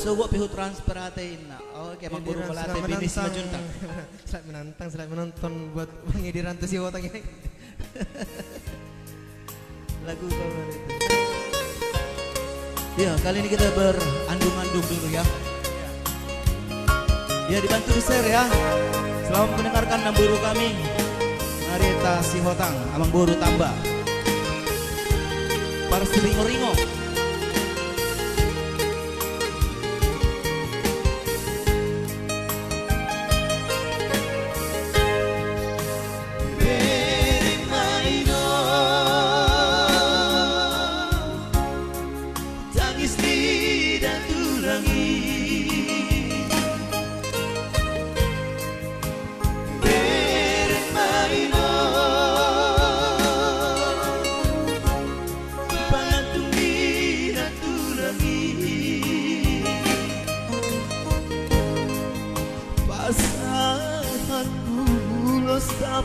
suwo pihu transfer atein na. Oke, Mang Buru melate binis majunta. Selamat menantang, selamat menonton buat pengidiran tuh si Wotang ini. Lagu cover itu. Ya, kali ini kita berandung-andung dulu ya. Ya, dibantu di share ya. Selamat mendengarkan Namburu kami. Narita si Hotang, Amang Buru tambah. Para ringo-ringo.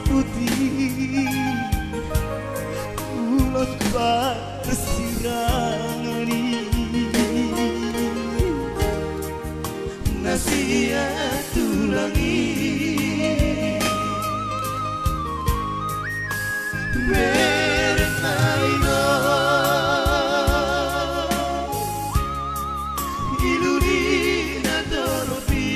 Putih ulos bersirani nasihat tulangi bermaino iludina toropi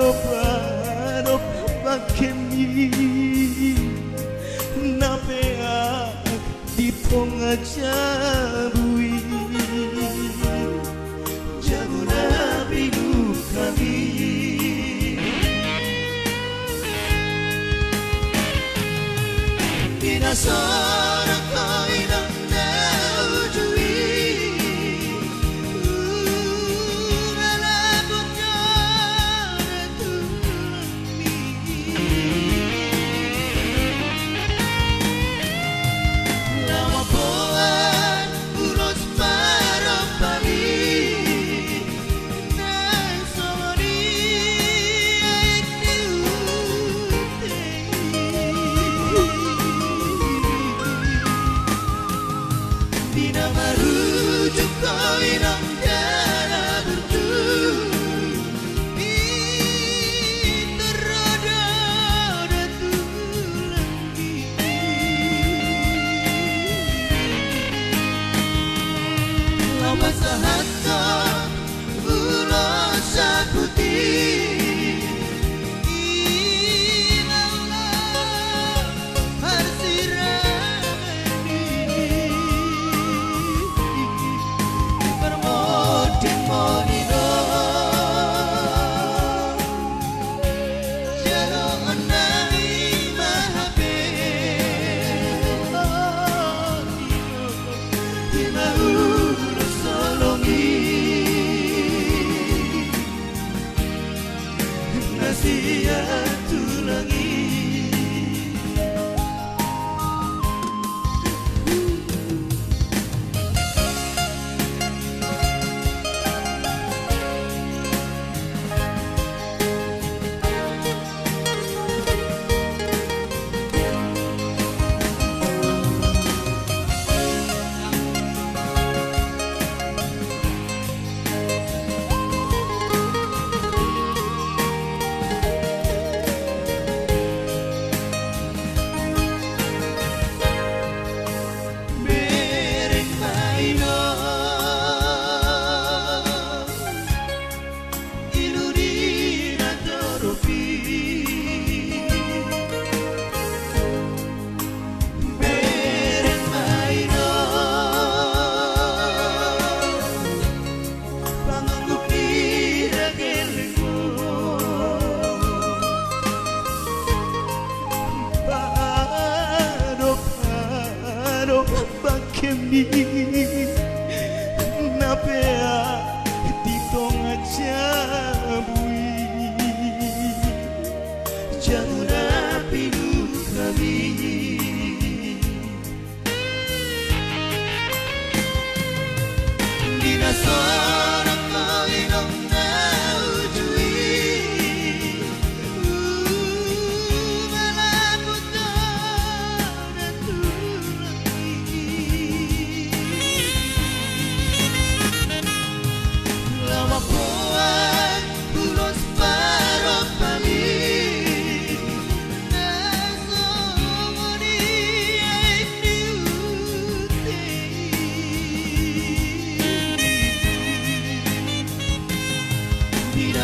Paro bakemi napea di tonga jabui jabuna bidu kami Dina seorang kau inang naujui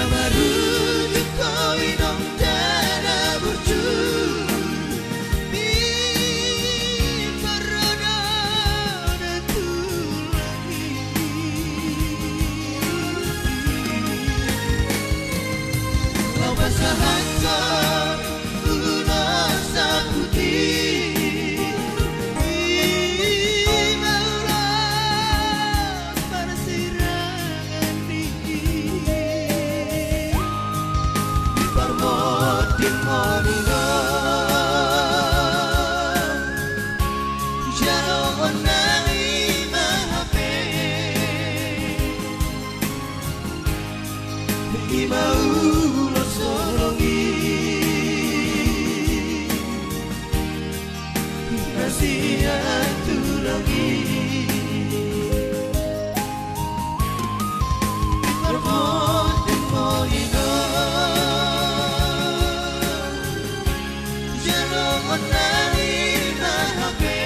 Marujuk kau inong dana burju Di parada dan tulangi Kau basah hantar lunasa putih Di maulah persirangan dingin Permotin monina Jarong onani mahape Imaulah solongi Nasihat tulangi Permotin monina Jarong onani mahape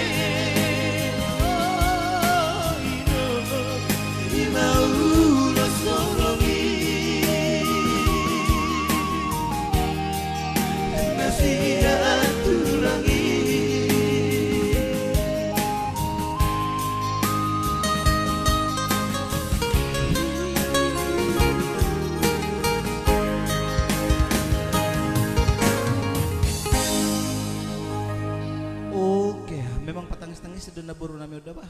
Imaulah solongi Nasihat tulangi Oke, memang patangis-tangis sudah naburu nami udah bah.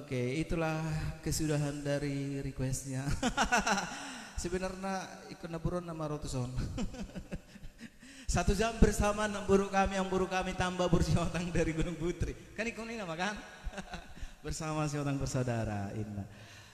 Oke, itulah kesudahan dari requestnya. Sebenarnya ikut naburon nama Rotuson. 1 jam bersama namburu kami, yang buru kami tambah bersiotang dari Gunung Putri. Kan ikut ini nama kan? Bersama siotang bersaudara. Inna.